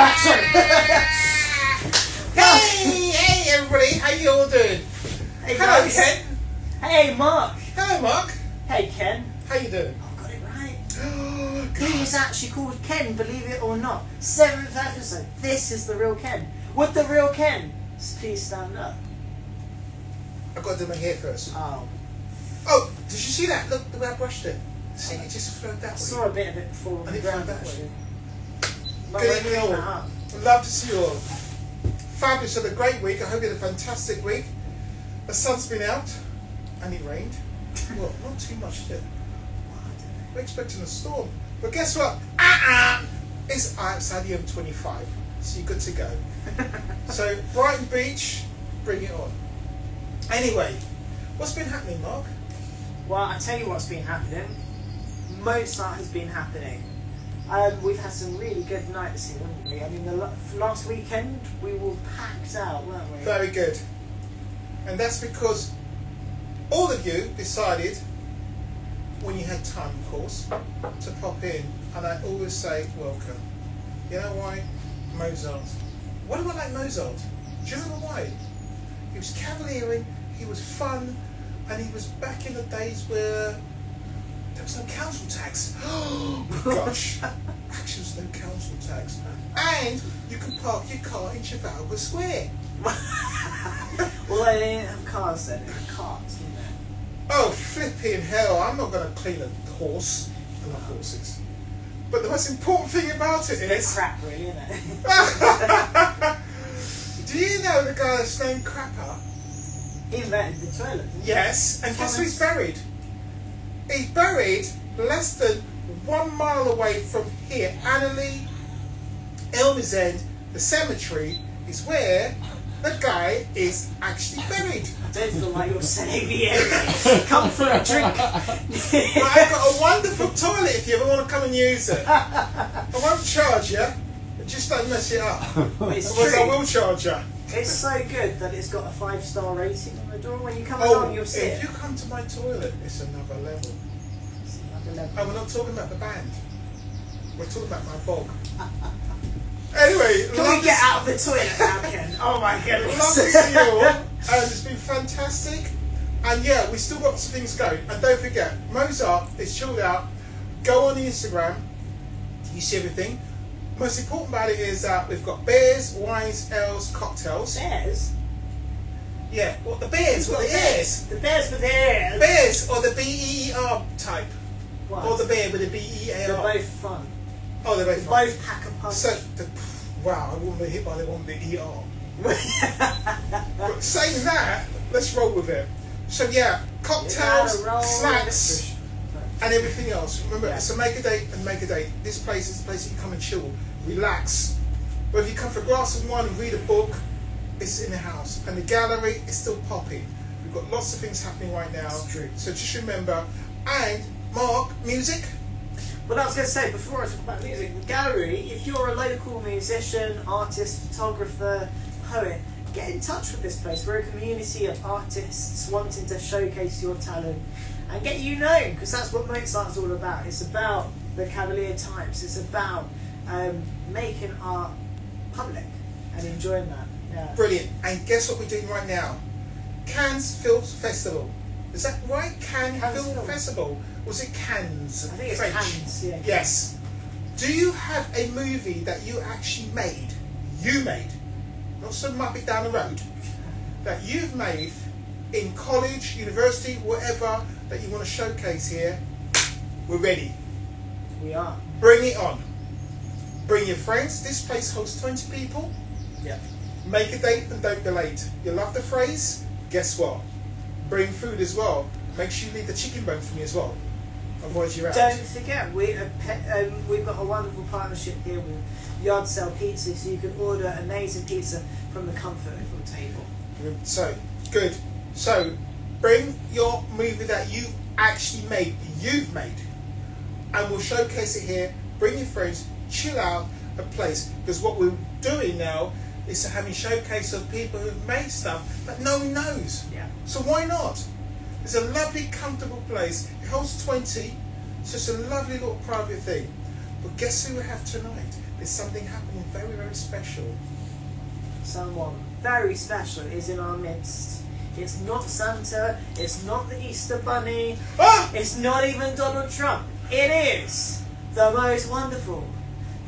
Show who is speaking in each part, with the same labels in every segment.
Speaker 1: sorry.
Speaker 2: Hey everybody, how you all doing?
Speaker 1: Hey
Speaker 2: Hello
Speaker 1: guys.
Speaker 2: Ken.
Speaker 1: Hey Mark.
Speaker 2: Hello Mark.
Speaker 1: Hey Ken.
Speaker 2: How you doing?
Speaker 1: I got it right. He is actually called Ken, believe it or not. 7th episode. This is the real Ken. Would the real Ken please stand up?
Speaker 2: I've got to do my hair first.
Speaker 1: Oh.
Speaker 2: Oh, did you see that? Look, the way I brushed it. See, it just flowed that
Speaker 1: I
Speaker 2: way.
Speaker 1: saw a bit of it before on
Speaker 2: And
Speaker 1: the
Speaker 2: it
Speaker 1: ground.
Speaker 2: flowed that way.
Speaker 1: Well,
Speaker 2: Good
Speaker 1: we're
Speaker 2: evening
Speaker 1: doing
Speaker 2: all.
Speaker 1: that up.
Speaker 2: Love to see you all. Fabulous, had a great week. I hope you had a fantastic week. The sun's been out and it rained. Well, not too much, did it? We're expecting a storm. But guess what? It's outside the M25. So you're good to go. So, Brighton Beach, bring it on. Anyway, what's been happening, Mark?
Speaker 1: Well, I tell you what's been happening. Mozart has been happening. We've had some really good nights here, haven't we? I mean, the last weekend we were packed out, weren't we?
Speaker 2: Very good. And that's because all of you decided, when you had time, of course, to pop in. And I always say, welcome. You know why? Mozart. Why do I like Mozart? Do you remember why? He was cavaliering, he was fun, and he was back in the days where there was no council tax. Oh gosh. Actually, there's no council tax. And you can park your car in Trafalgar Square.
Speaker 1: Well, they didn't have cars then, they had carts, didn't they?
Speaker 2: Oh, flipping hell, I'm not going to clean a horse. I love horses. But the most important thing about it is...
Speaker 1: crap, really, isn't it?
Speaker 2: Do you know the guy that's named Crapper?
Speaker 1: He invented the toilet, didn't he?
Speaker 2: Yes, and guess where he's buried? He's buried less than 1 mile away from here. Annerley, Elmer's End, the cemetery is where the guy is actually buried.
Speaker 1: I don't feel like you're selling me anything. Come for a drink.
Speaker 2: But I've got a wonderful toilet if you ever want to come and use it. I won't charge you, but just don't mess it up.
Speaker 1: It's
Speaker 2: Otherwise I
Speaker 1: true.
Speaker 2: will charge you.
Speaker 1: It's so good that it's got a 5-star rating on the door. When you come along, you'll see
Speaker 2: if
Speaker 1: it.
Speaker 2: you come to my toilet, it's another level.
Speaker 1: It's another level.
Speaker 2: And we're not talking about the band. We're talking about my bog. Anyway,
Speaker 1: Can we get out of the toilet now, Ken? Oh my goodness.
Speaker 2: Love to see you all. And it's been fantastic. And yeah, we still got some things going. And don't forget, Mozart is chilled out. Go on the Instagram. You see everything. Most important about it is that we've got beers, wines, ales, cocktails.
Speaker 1: Bears?
Speaker 2: Yeah, what the beers? What the ears?
Speaker 1: The bears with their ears.
Speaker 2: Beers or the B-E-E-R type.
Speaker 1: What?
Speaker 2: Or the beer with a
Speaker 1: They're
Speaker 2: B-E-A-R.
Speaker 1: both fun.
Speaker 2: Oh, they're both
Speaker 1: They
Speaker 2: fun.
Speaker 1: both pack a punch.
Speaker 2: So, wow, I wouldn't be hit by the one with the ER. But saying that, let's roll with it. So yeah, cocktails, snacks, and everything else. Remember,
Speaker 1: Yeah.
Speaker 2: it's a make a date and make a date. This place is the place that you come and chill, relax. But if you come for a glass of wine and read a book, it's in the house. And the gallery is still popping. We've got lots of things happening right now.
Speaker 1: That's true.
Speaker 2: So just remember. And Mark, music.
Speaker 1: Well, I was going to say, before I talk about music, the gallery, if you're a local musician, artist, photographer, poet, get in touch with this place. We're a community of artists wanting to showcase your talent and get you known, because that's what Mozart's all about. It's about the Cavalier Times. It's about making art public and enjoying that. Yeah.
Speaker 2: Brilliant. And guess what we're doing right now? Cannes Film Festival. Is that right? Cannes Film Festival? Or was it Cannes?
Speaker 1: I think it's
Speaker 2: French?
Speaker 1: Cannes, yeah.
Speaker 2: Yes. Do you have a movie that you actually made? You made. Not some muppet down the road. That you've made in college, university, whatever, that you want to showcase here. We're ready.
Speaker 1: We are.
Speaker 2: Bring it on. Bring your friends. This place hosts 20 people.
Speaker 1: Yeah.
Speaker 2: Make a date and don't be late. You love the phrase? Guess what? Bring food as well. Make sure you leave the chicken bone for me as well. Otherwise you're out.
Speaker 1: Don't forget, we've got a wonderful partnership here with Yard Sale Pizza, so you can order amazing pizza from the comfort of your table.
Speaker 2: So, good. So, bring your movie that you actually made, you've made, and we'll showcase it here. Bring your friends, chill out a place. Because what we're doing now is having showcase of people who've made stuff that no one knows.
Speaker 1: Yeah.
Speaker 2: So why not? It's a lovely, comfortable place. It holds 20, so it's a lovely little private thing. But guess who we have tonight? there's something happening very, very special.
Speaker 1: Someone very special is in our midst. It's not Santa, it's not the Easter Bunny, it's not even Donald Trump. It is the most wonderful,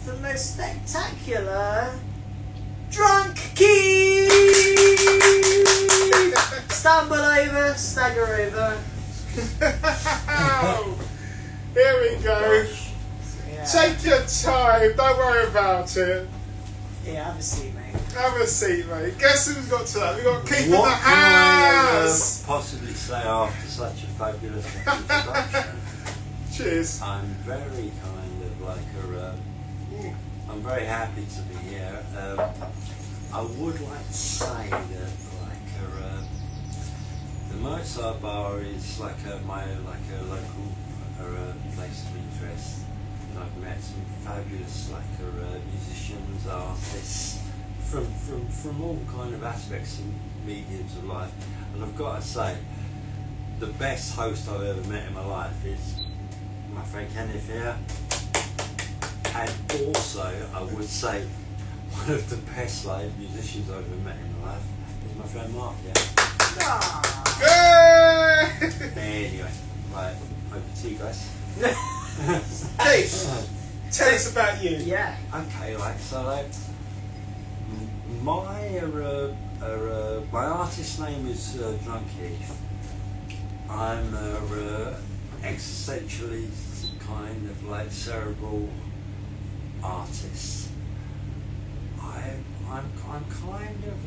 Speaker 1: the most spectacular Drunk Keith! Stumble over, stagger over.
Speaker 2: Here we go.
Speaker 1: Yeah.
Speaker 2: Take your time, don't worry about it.
Speaker 1: Yeah, have a seat, mate.
Speaker 2: Have a seat, mate. Guess who's got to that? We've got Keith in the
Speaker 3: What can I
Speaker 2: house.
Speaker 3: possibly say after such a fabulous introduction?
Speaker 2: Cheers.
Speaker 3: I'm very kind of like I'm very happy to be here. I would like to say that the Mozart bar is like my local place of interest. And I've met some fabulous musicians, artists from all kind of aspects and mediums of life. And I've got to say, the best host I've ever met in my life is my friend Kenneth here. And also, I would say, one of the best musicians I've ever met in my life is my friend Mark.
Speaker 2: Yay!
Speaker 3: Anyway, right, over to you guys.
Speaker 2: Keith, tell us about you.
Speaker 1: Yeah.
Speaker 3: Okay, my artist name is Drunk Keith. I'm existentially kind of cerebral artist. I'm kind of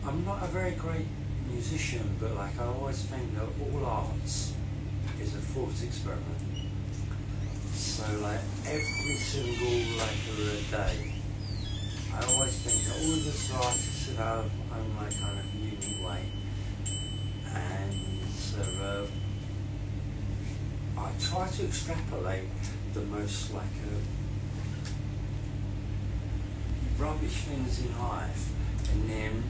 Speaker 3: I'm not a very great musician, but I always think that all arts is a thought experiment. So every single day, I always think that all of the artists have our own kind of unique way, and so I try to extrapolate the most rubbish things in life, and then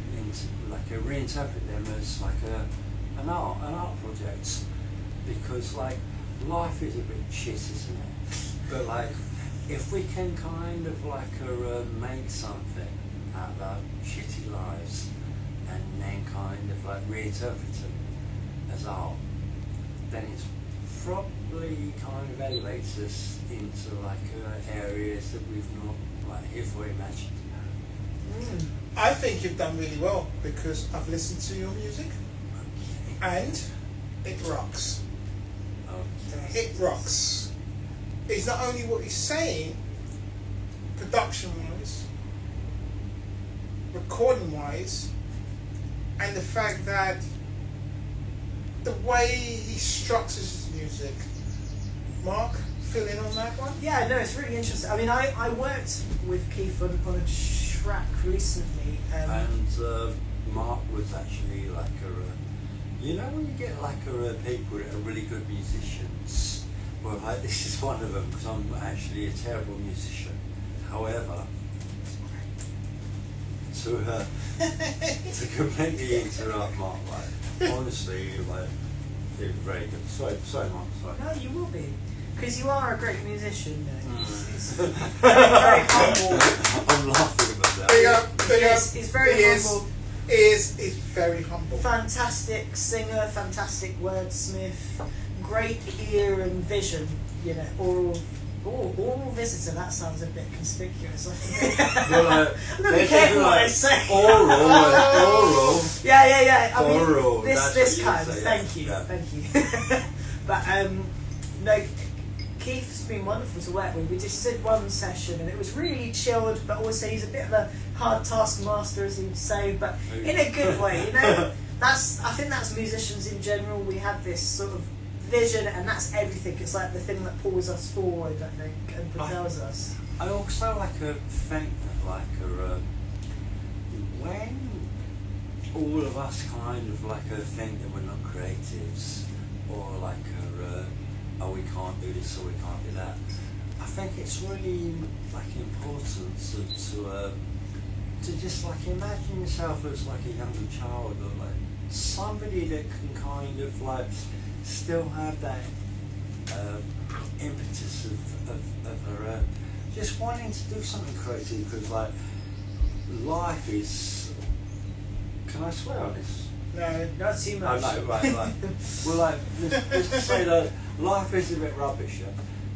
Speaker 3: reinterpret them as an art project, because life is a bit shit, isn't it? But if we can kind of make something out of our shitty lives, and then kind of reinterpret them as art, then it's probably kind of elevates us into areas that we've not ever imagined.
Speaker 2: I think you've done really well, because I've listened to your music and it rocks.
Speaker 3: Okay.
Speaker 2: It rocks. It's not only what he's saying, production-wise, recording-wise, and the fact that the way he structures his music. Mark, fill in on that one?
Speaker 1: Yeah, no, it's really interesting. I mean, I worked with Keith on a track recently.
Speaker 3: And Mark was actually you know when you get people that are really good musicians, well this is one of them, because I'm actually a terrible musician. However, to completely interrupt Mark, honestly, he was very good. Sorry Mark, sorry.
Speaker 1: No, you will be. Because you are a great musician. He's very humble.
Speaker 3: I'm laughing about that.
Speaker 1: He's very humble.
Speaker 2: He is very humble.
Speaker 1: Fantastic singer, fantastic wordsmith, great ear and vision. You know, oral visitor. That sounds a bit conspicuous.
Speaker 3: Well,
Speaker 1: be careful what I say.
Speaker 3: Oral.
Speaker 1: Yeah. I mean,
Speaker 3: Oral.
Speaker 1: This kind.
Speaker 3: Say,
Speaker 1: Thank you.
Speaker 3: yeah.
Speaker 1: Thank you. But no. Keith's been wonderful to work with. We just did one session and it was really chilled, but also he's a bit of a hard taskmaster, as he would say, but in a good way, you know. I think that's musicians in general. We have this sort of vision, and that's everything. It's the thing that pulls us forward, I think, and propels us.
Speaker 3: I also think that when all of us kind of think that we're not creatives, or oh, we can't do this or we can't do that. I think it's really important to just imagine yourself as a young child, or somebody that can kind of still have that impetus of just wanting to do something creative, because like life is. Can I swear on this?
Speaker 1: No, not too much.
Speaker 3: Oh no, right. Well, like let's just say that life is a bit rubbish. Yeah?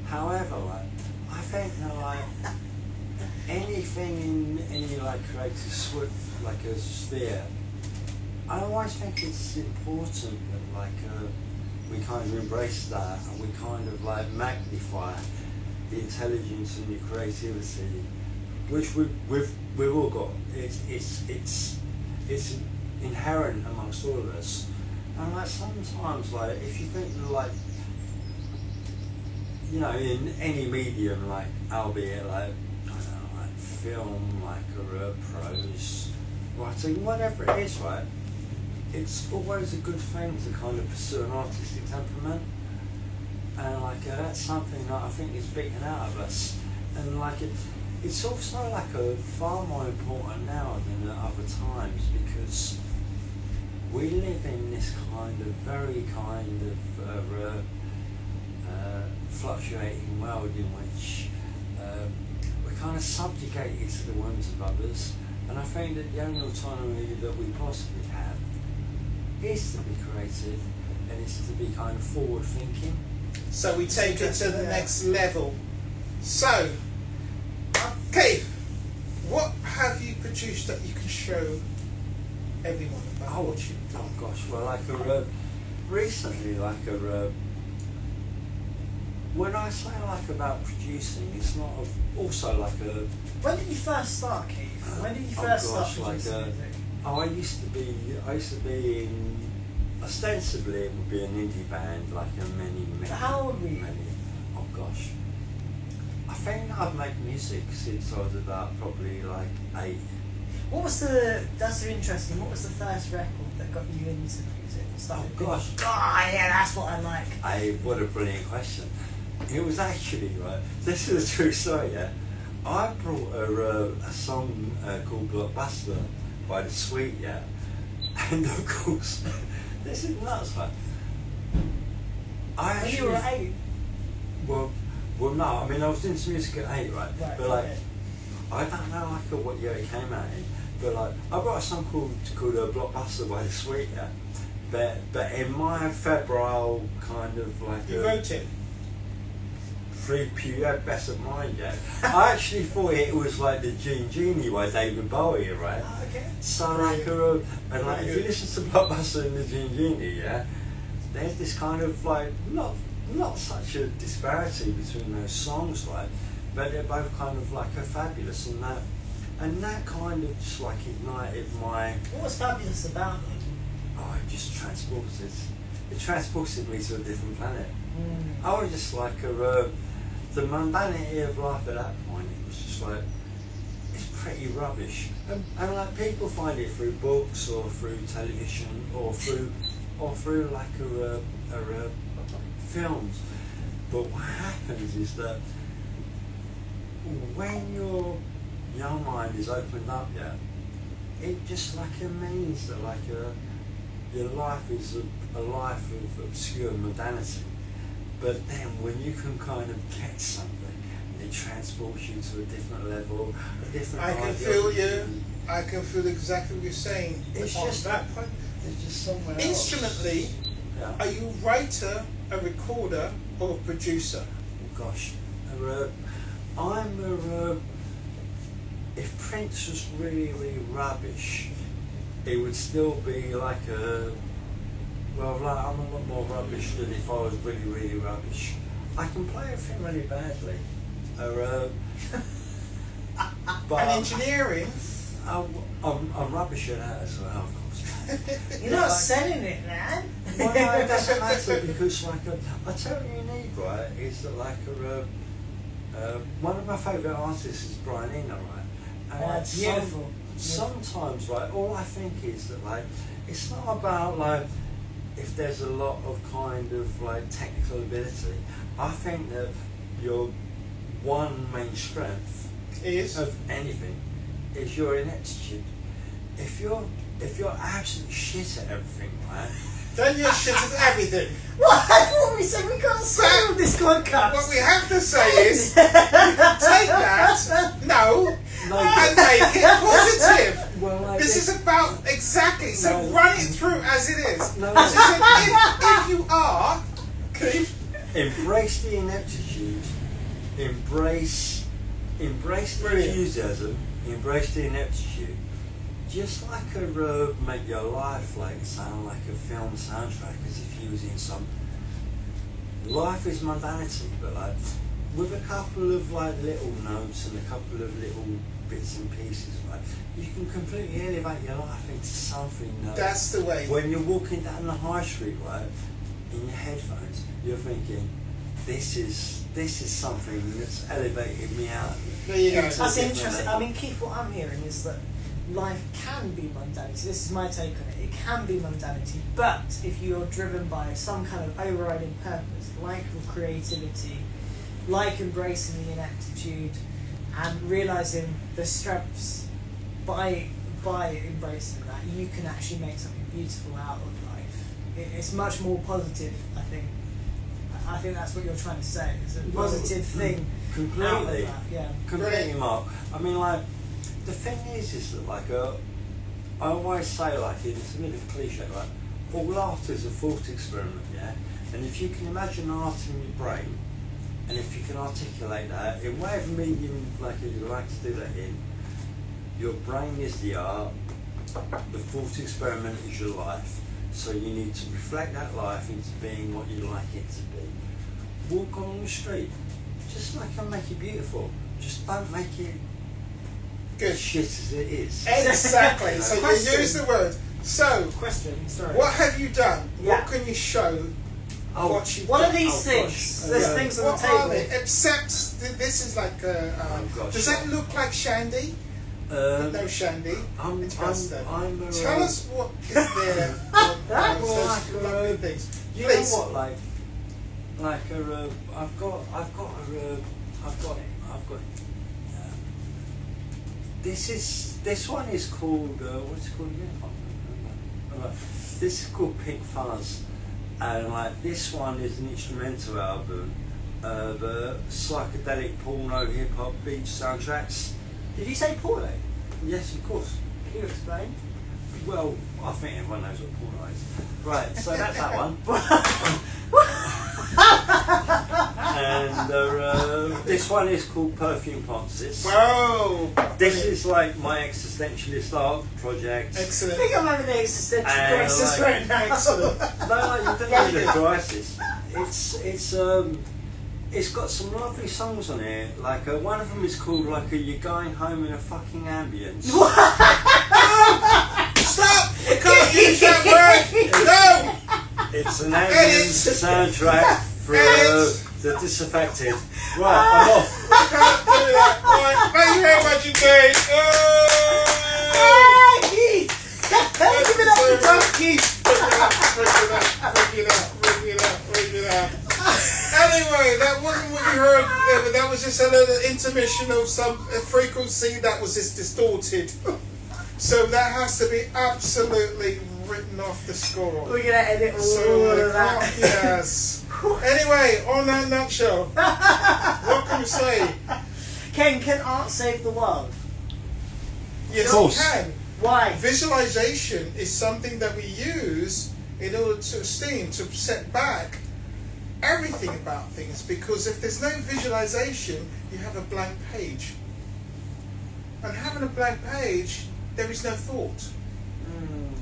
Speaker 3: However, like I think that like anything in any like creative like a sphere, I always think it's important that like we kind of embrace that and we kind of like magnify the intelligence and the creativity, which we've all got. It's inherent amongst all of us. And like sometimes, like if you think like, you know, in any medium, like albeit like I don't know, like film, like or prose, writing, whatever it is, right? It's always a good thing to kind of pursue an artistic temperament, and like that's something that I think is beaten out of us, and like it's also like far more important now than at other times, because we live in this kind of very kind of fluctuating world in which we're kind of subjugated to the whims of others, and I think that the only autonomy that we possibly have is to be creative, and it's to be kind of forward thinking.
Speaker 2: So we take it to the next level. So, Keith, what have you produced that you can show everyone about what you've done?
Speaker 3: Oh gosh, well like recently like when I say like about producing, it's not also like a...
Speaker 1: When did you first start, Keith? When did you first start producing music?
Speaker 3: I used to be in, ostensibly it would be an indie band, like a many.
Speaker 1: How old were you?
Speaker 3: Oh gosh. I think I've made music since I was about probably like 8.
Speaker 1: That's so interesting, what was the first record that got you into music?
Speaker 3: Oh gosh.
Speaker 1: Oh yeah, that's what I like.
Speaker 3: What a brilliant question. It was actually, right, this is a true story, yeah. I brought a song called Blockbuster by The Sweet, yeah. And of course, this is nuts, right?
Speaker 1: When you were 8?
Speaker 3: Well, no, I mean I was doing some music at 8, right? But like, I don't know like what year it came out in, but like, I brought a song called Blockbuster by The Sweet, yeah. But in my febrile kind of like...
Speaker 2: You wrote it?
Speaker 3: Free pure best of mine, yeah. I actually thought it was like the Genie by David Bowie, right?
Speaker 1: Oh, okay.
Speaker 3: So like, and like if you listen to Blockbuster and the Genie, yeah, there's this kind of like not such a disparity between those songs, like, but they're both kind of like fabulous, and that kind of just like ignited my...
Speaker 1: What was fabulous about them?
Speaker 3: Oh, it just transported me to a different planet. I was just like the mundanity of life at that point, it was just like, it's pretty rubbish. And like people find it through books or through television or through like films. But what happens is that when your young mind is opened up, yeah, it just like it means that like your life is a life of obscure mundanity. But then when you can kind of catch something and it transports you to a different level, a different
Speaker 2: I can feel you. I can feel exactly what you're saying.
Speaker 3: It's just
Speaker 2: that point.
Speaker 3: It's just somewhere else.
Speaker 2: Instrumentally,
Speaker 3: yeah.
Speaker 2: Are you a writer, a recorder, or a producer?
Speaker 3: Oh gosh, if Prince was really, really rubbish, it would still be like well, like, I'm a lot more rubbish than if I was really, really rubbish. I can play everything really badly. But
Speaker 2: and engineering?
Speaker 3: I'm rubbish at that as well, of course.
Speaker 1: You're not selling it, man.
Speaker 3: Well, no, it doesn't matter, because like I tell you, you need, right, is that like one of my favourite artists is Brian Eno, right? And like,
Speaker 1: beautiful.
Speaker 3: Sometimes, right, all I think is that like it's not about like if there's a lot of kind of like technical ability. I think that your one main strength of anything is your ineptitude. If you're absolute shit at everything, right,
Speaker 2: Then you're shit at everything.
Speaker 1: What? I thought we said we can't say on this podcast.
Speaker 2: What we have to say is, you can take that, and make it positive.
Speaker 3: Well, like
Speaker 2: This is about exactly, so run it through as it is.
Speaker 3: No.
Speaker 2: So if you are, Keith,
Speaker 3: embrace the ineptitude, embrace the
Speaker 2: Brilliant.
Speaker 3: enthusiasm, embrace the ineptitude. Just like make your life like sound like a film soundtrack, as if you was in some. Life is mundanity, but like with a couple of like little notes and a couple of little bits and pieces, like you can completely elevate your life into something.
Speaker 2: that's the way.
Speaker 3: When you're walking down the high street, right, in your headphones, you're thinking, this is something that's elevated me out.
Speaker 2: There you go.
Speaker 1: That's interesting. I mean, Keith, what I'm hearing is that life can be mundanity. This is my take on it. It can be mundanity, but if you're driven by some kind of overriding purpose, like creativity, like embracing the ineptitude, and realizing the strengths, by embracing that, you can actually make something beautiful out of life. It's much more positive, I think. I think that's what you're trying to say. It's a positive thing.
Speaker 3: Completely.
Speaker 1: Out of that, yeah.
Speaker 3: Completely, Mark. I mean, like, the thing is that, like, I always say, like, it's a bit of a cliche, like, all art is a thought experiment, yeah? And if you can imagine art in your brain, and if you can articulate that in whatever medium, like, you like to do that in, your brain is the art, the thought experiment is your life, so you need to reflect that life into being what you like it to be. Walk along the street, just make it beautiful, just don't make it
Speaker 2: Good.
Speaker 3: shit as it is.
Speaker 2: Exactly. So you use the word. So,
Speaker 1: Question, sorry.
Speaker 2: what have you done?
Speaker 1: Yeah.
Speaker 2: What can you show? What you've
Speaker 1: What
Speaker 2: done?
Speaker 1: are these
Speaker 3: Oh,
Speaker 1: things?
Speaker 3: gosh.
Speaker 1: There's things on the
Speaker 2: What
Speaker 1: table.
Speaker 2: are they? Except this is like
Speaker 3: gosh.
Speaker 2: does that look like shandy? No shandy. It's pasta. Tell us what is there. Those lovely things.
Speaker 3: You
Speaker 2: Please.
Speaker 3: know what, I've got. This one is called what's it called again? I can't remember. This is called Pink Fuzz, and like this one is an instrumental album, the psychedelic porno hip hop beach soundtracks.
Speaker 1: Did you say porno?
Speaker 3: Yes, of course.
Speaker 1: Can you explain?
Speaker 3: Well, I think everyone knows what porno is. Right, so that's that one. And this one is called Perfume Ponces.
Speaker 2: Whoa!
Speaker 3: This is like my existentialist art project.
Speaker 1: I
Speaker 2: Excellent.
Speaker 1: think I'm having an existential crisis
Speaker 3: like-
Speaker 1: right now.
Speaker 2: Excellent.
Speaker 3: No, you don't need a crisis. It's got some lovely songs on it. Like one of them is called like You're Going Home in a Fucking Ambience.
Speaker 2: Stop! You can't use that word! No!
Speaker 3: It's an ambience soundtrack for the disaffected. Right, I'm off.
Speaker 2: You can't do that. Right, thank you very much indeed.
Speaker 1: Give it up for Donkey!
Speaker 2: Bring it up. Anyway, that wasn't what you heard. That was just a little intermission of some frequency that was just distorted. So that has to be absolutely written off the score.
Speaker 1: We're going to edit all
Speaker 2: So
Speaker 1: of that.
Speaker 2: yes. Anyway, on that nutshell, what can we say?
Speaker 1: Can art save the world?
Speaker 2: Yes,
Speaker 3: Of course.
Speaker 2: it can.
Speaker 1: Why?
Speaker 2: Visualization is something that we use in order to esteem, to set back everything about things, because if there's no visualization, you have a blank page. And having a blank page, there is no thought.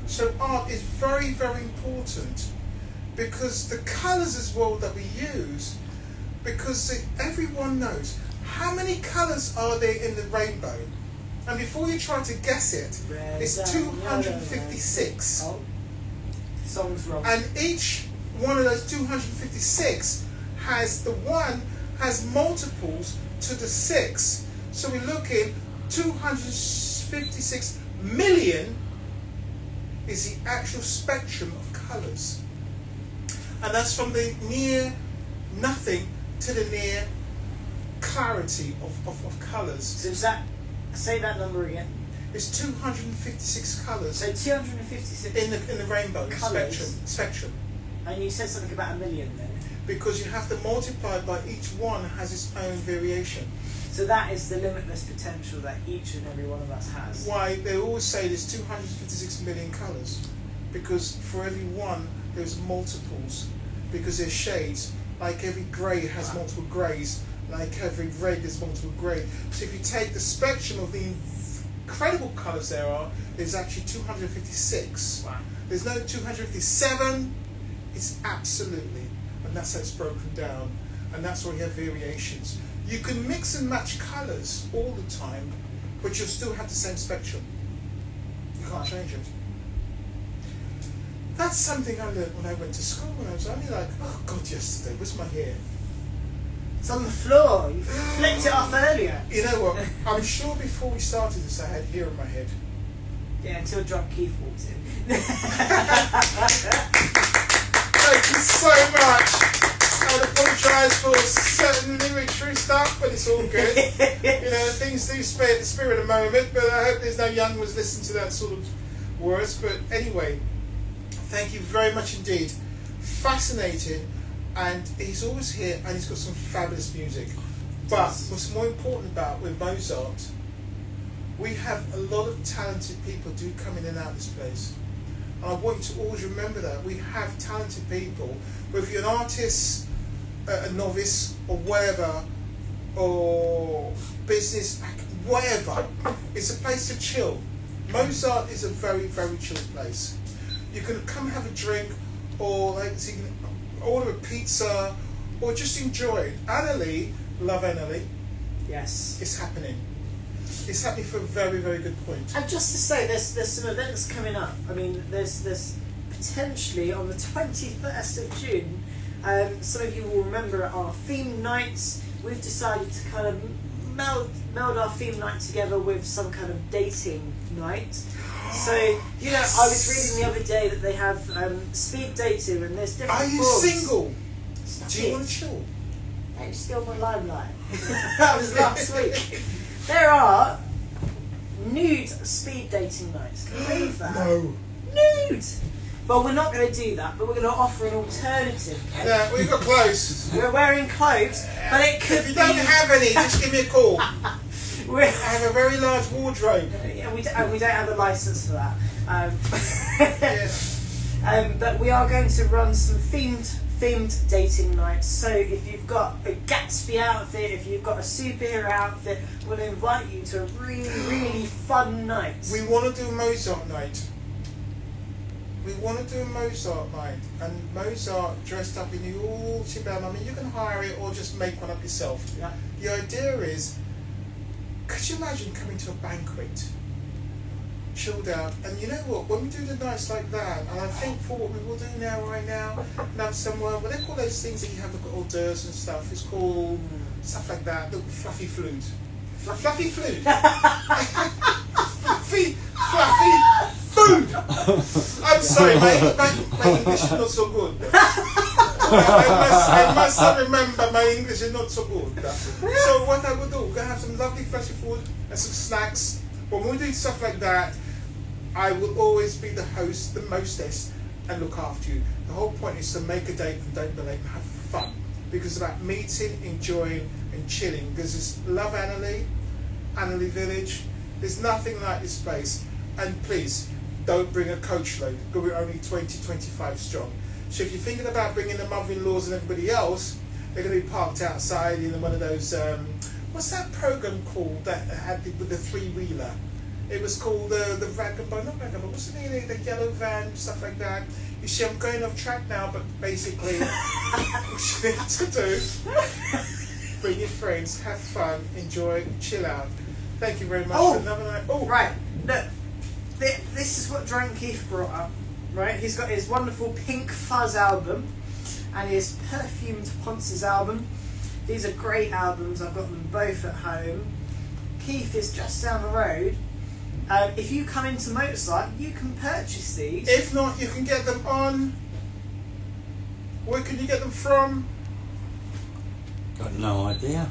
Speaker 2: So art is very, very important, because the colours as well that we use, because everyone knows how many colours are there in the rainbow. And before you try to guess it, it's 256.
Speaker 1: Oh, song's wrong.
Speaker 2: And each one of those 256 has multiples to the 6. So we're looking 256 million is the actual spectrum of colours. And that's from the near nothing to the near clarity of colours.
Speaker 1: So say that number again.
Speaker 2: It's 256 colours
Speaker 1: So 256
Speaker 2: in the rainbow
Speaker 1: colours.
Speaker 2: spectrum.
Speaker 1: And you said something about 1 million then.
Speaker 2: Because you have to multiply by each one has its own variation.
Speaker 1: So that is the limitless potential that each and every one of us has.
Speaker 2: Why they always say there's 256 million colours, because for every one there's multiples, because there's shades. Like every grey has multiple greys, like every red there's multiple grey. So if you take the spectrum of the incredible colours there are, there's actually 256.
Speaker 1: Wow.
Speaker 2: There's no 257. It's absolutely, and that's how it's broken down, and that's why you have variations. You can mix and match colours all the time, but you'll still have the same spectrum. You can't change it. That's something I learned when I went to school, when I was only like, oh God, yesterday, where's my hair?
Speaker 1: It's on the floor. You flicked it off earlier.
Speaker 2: You know what, I'm sure before we started this I had hair on my head.
Speaker 1: Yeah, until John Keith walked in.
Speaker 2: Thank you so much. I would apologise for certain lyric stuff, but it's all good. You know, things do spare the spirit a moment, but I hope there's no young ones listening to that sort of words. But anyway, thank you very much indeed. Fascinating, and he's always here, and he's got some fabulous music. But what's more important about with Mozart, we have a lot of talented people do come in and out of this place. And I want you to always remember that. We have talented people, whether you're an artist, a novice, or whatever, or business, whatever. It's a place to chill. Mozart is a very, very chill place. You can come have a drink, or like so you can order a pizza, or just enjoy it. Annalie, love Annalie.
Speaker 1: Yes.
Speaker 2: It's happening. It's happening for a very, very good point.
Speaker 1: And just to say, there's some events coming up. I mean, there's potentially on the 21st of June, some of you will remember our theme nights. We've decided to kind of meld our theme night together with some kind of dating night. So, you know, I was reading the other day that they have speed dating, and there's different
Speaker 2: Are you
Speaker 1: forms.
Speaker 2: single?
Speaker 1: Stop
Speaker 2: Do you
Speaker 1: it.
Speaker 2: want to chill?
Speaker 1: Hey, still my limelight. That was last week. There are nude speed dating nights. Can you believe that?
Speaker 2: No.
Speaker 1: Nude! Well, we're not going to do that, but we're going to offer an alternative. Ken.
Speaker 2: Yeah, we've got clothes.
Speaker 1: We're wearing clothes, but it could
Speaker 2: If you
Speaker 1: be...
Speaker 2: don't have any, just give me a call. I
Speaker 1: We're...
Speaker 2: have a very large wardrobe.
Speaker 1: Yeah, we don't have a licence for that.
Speaker 2: Yes.
Speaker 1: But we are going to run some themed dating nights. So if you've got a Gatsby outfit, if you've got a superhero outfit, we'll invite you to a really, really fun night.
Speaker 2: We want to do a Mozart night. We want to do a Mozart night, and Mozart dressed up in the all shebang. I mean, you can hire it or just make one up yourself.
Speaker 1: Yeah.
Speaker 2: The idea is, could you imagine coming to a banquet, chilled out, and you know what, when we do the nights like that, and I think for what we will do right now, and have somewhere, what they call those things that you have like hors d'oeuvres and stuff, it's called stuff like that, the fluffy flute. Fluffy flute. fluffy food. I'm sorry, my English is not so good. I must remember my English is not so good. So what I will do, we're going to have some lovely fluffy food and some snacks. When we do stuff like that, I will always be the host, the mostess, and look after you. The whole point is to make a date and don't be late and have fun. Because it's about meeting, enjoying, and chilling. Because it's love Annalie Village. There's nothing like this place. And please, don't bring a coach load, because we're only 20-25 strong. So if you're thinking about bringing the mother-in-laws and everybody else, they're going to be parked outside in one of those, what's that program called that had with the three-wheeler? It was called the Vagabond, not Vagabond, what's the name? The yellow van, stuff like that. You see, I'm going off track now, but basically, what you need to do, bring your friends, have fun, enjoy, chill out. Thank you very much for another night. Oh,
Speaker 1: right. Look, this is what Drunk Keith brought up. Right, he's got his wonderful Pink Fuzz album and his Perfumed Ponces album. These are great albums. I've got them both at home. Keith is just down the road. If you come into Mozart, you can purchase these.
Speaker 2: If not, you can get them on. Where can you get them from?
Speaker 3: Got no idea.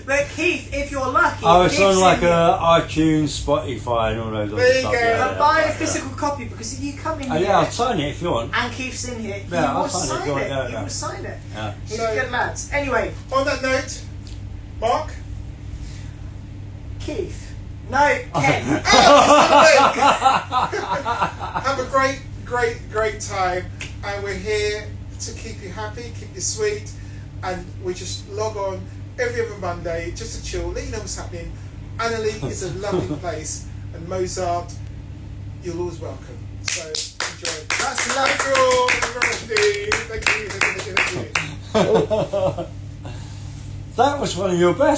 Speaker 1: But Keith, if you're Marky,
Speaker 3: Oh, it's on
Speaker 1: Keith's
Speaker 3: like
Speaker 1: in here.
Speaker 3: iTunes, Spotify, and all those other
Speaker 2: There you
Speaker 3: stuff.
Speaker 2: go.
Speaker 3: Yeah,
Speaker 1: But buy a
Speaker 3: yeah.
Speaker 1: physical copy, because if you come in
Speaker 3: Oh,
Speaker 1: here
Speaker 3: yeah, I'll sign it if you want.
Speaker 1: and Keith's in here, he
Speaker 3: Yeah, I'll
Speaker 1: will
Speaker 3: sign it if
Speaker 1: sign
Speaker 3: you want,
Speaker 1: it.
Speaker 3: yeah,
Speaker 1: He
Speaker 3: yeah.
Speaker 1: will sign it.
Speaker 3: Yeah.
Speaker 1: He's
Speaker 2: So-
Speaker 1: a good lad. Anyway,
Speaker 2: On that note, Mark.
Speaker 1: Keith. No, Ken.
Speaker 2: Have a great time, and we're here to keep you happy, keep you sweet, and we just log on every other Monday just to chill, let you know what's happening. Annalee is a lovely place, and Mozart, you're always welcome. So enjoy.
Speaker 1: That's lovely.
Speaker 2: Thank you.
Speaker 3: That was one of your best.